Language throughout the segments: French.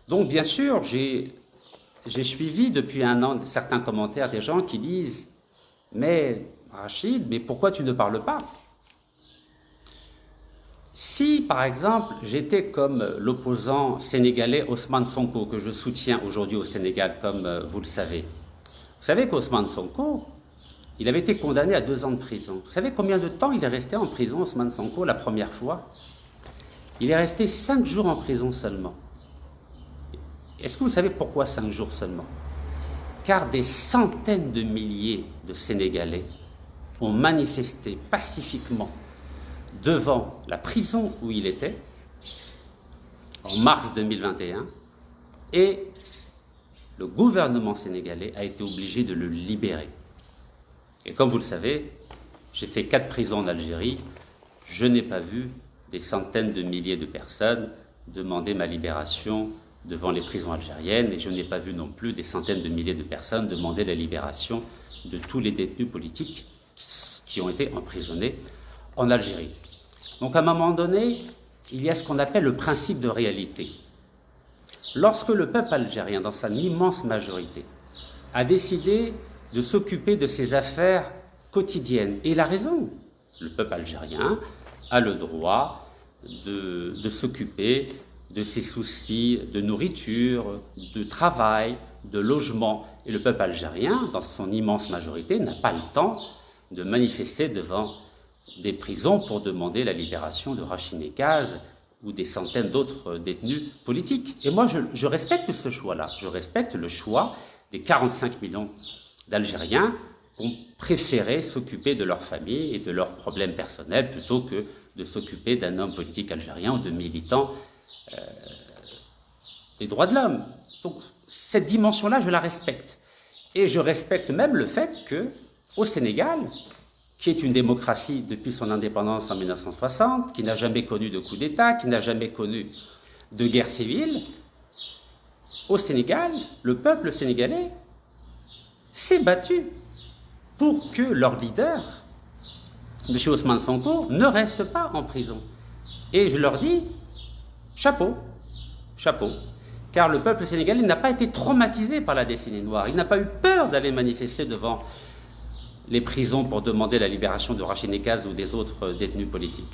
Donc bien sûr, j'ai suivi depuis un an certains commentaires des gens qui disent « Mais Rachid, mais pourquoi tu ne parles pas ?» Si, par exemple, j'étais comme l'opposant sénégalais Ousmane Sonko, que je soutiens aujourd'hui au Sénégal, comme vous le savez. Vous savez qu'Ousmane Sonko, il avait été condamné à 2 ans de prison. Vous savez combien de temps il est resté en prison, Ousmane Sonko, la première fois? Il est resté 5 jours en prison seulement. Est-ce que vous savez pourquoi 5 jours seulement? Car des centaines de milliers de Sénégalais ont manifesté pacifiquement devant la prison où il était, en mars 2021, et le gouvernement sénégalais a été obligé de le libérer. Et comme vous le savez, j'ai fait 4 prisons en Algérie, je n'ai pas vu des centaines de milliers de personnes demander ma libération devant les prisons algériennes, et je n'ai pas vu non plus des centaines de milliers de personnes demander la libération de tous les détenus politiques qui ont été emprisonnés en Algérie. Donc à un moment donné, il y a ce qu'on appelle le principe de réalité. Lorsque le peuple algérien, dans sa immense majorité, a décidé de s'occuper de ses affaires quotidiennes, et il a raison, le peuple algérien a le droit de s'occuper de ses soucis de nourriture, de travail, de logement. Et le peuple algérien, dans son immense majorité, n'a pas le temps de manifester devant des prisons pour demander la libération de Rachid Nekaz ou des centaines d'autres détenus politiques. Et moi, je respecte ce choix-là. Je respecte le choix des 45 millions d'Algériens qui ont préféré s'occuper de leur famille et de leurs problèmes personnels plutôt que de s'occuper d'un homme politique algérien ou de militants des droits de l'homme. Donc cette dimension-là, je la respecte. Et je respecte même le fait que, au Sénégal, qui est une démocratie depuis son indépendance en 1960, qui n'a jamais connu de coup d'État, qui n'a jamais connu de guerre civile, au Sénégal, le peuple sénégalais s'est battu pour que leur leader, M. Ousmane Sonko, ne reste pas en prison. Et je leur dis, chapeau, chapeau, car le peuple sénégalais n'a pas été traumatisé par la décennie noire, il n'a pas eu peur d'aller manifester devant les prisons pour demander la libération de Rachid Nekaz ou des autres détenus politiques.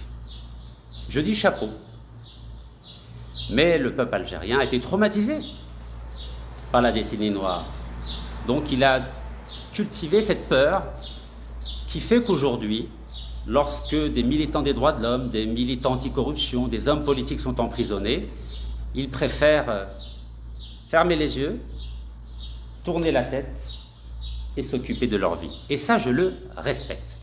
Je dis chapeau. Mais le peuple algérien a été traumatisé par la décennie noire. Donc il a cultivé cette peur qui fait qu'aujourd'hui, lorsque des militants des droits de l'homme, des militants anticorruption, des hommes politiques sont emprisonnés, ils préfèrent fermer les yeux, tourner la tête et s'occuper de leur vie. Et ça, je le respecte.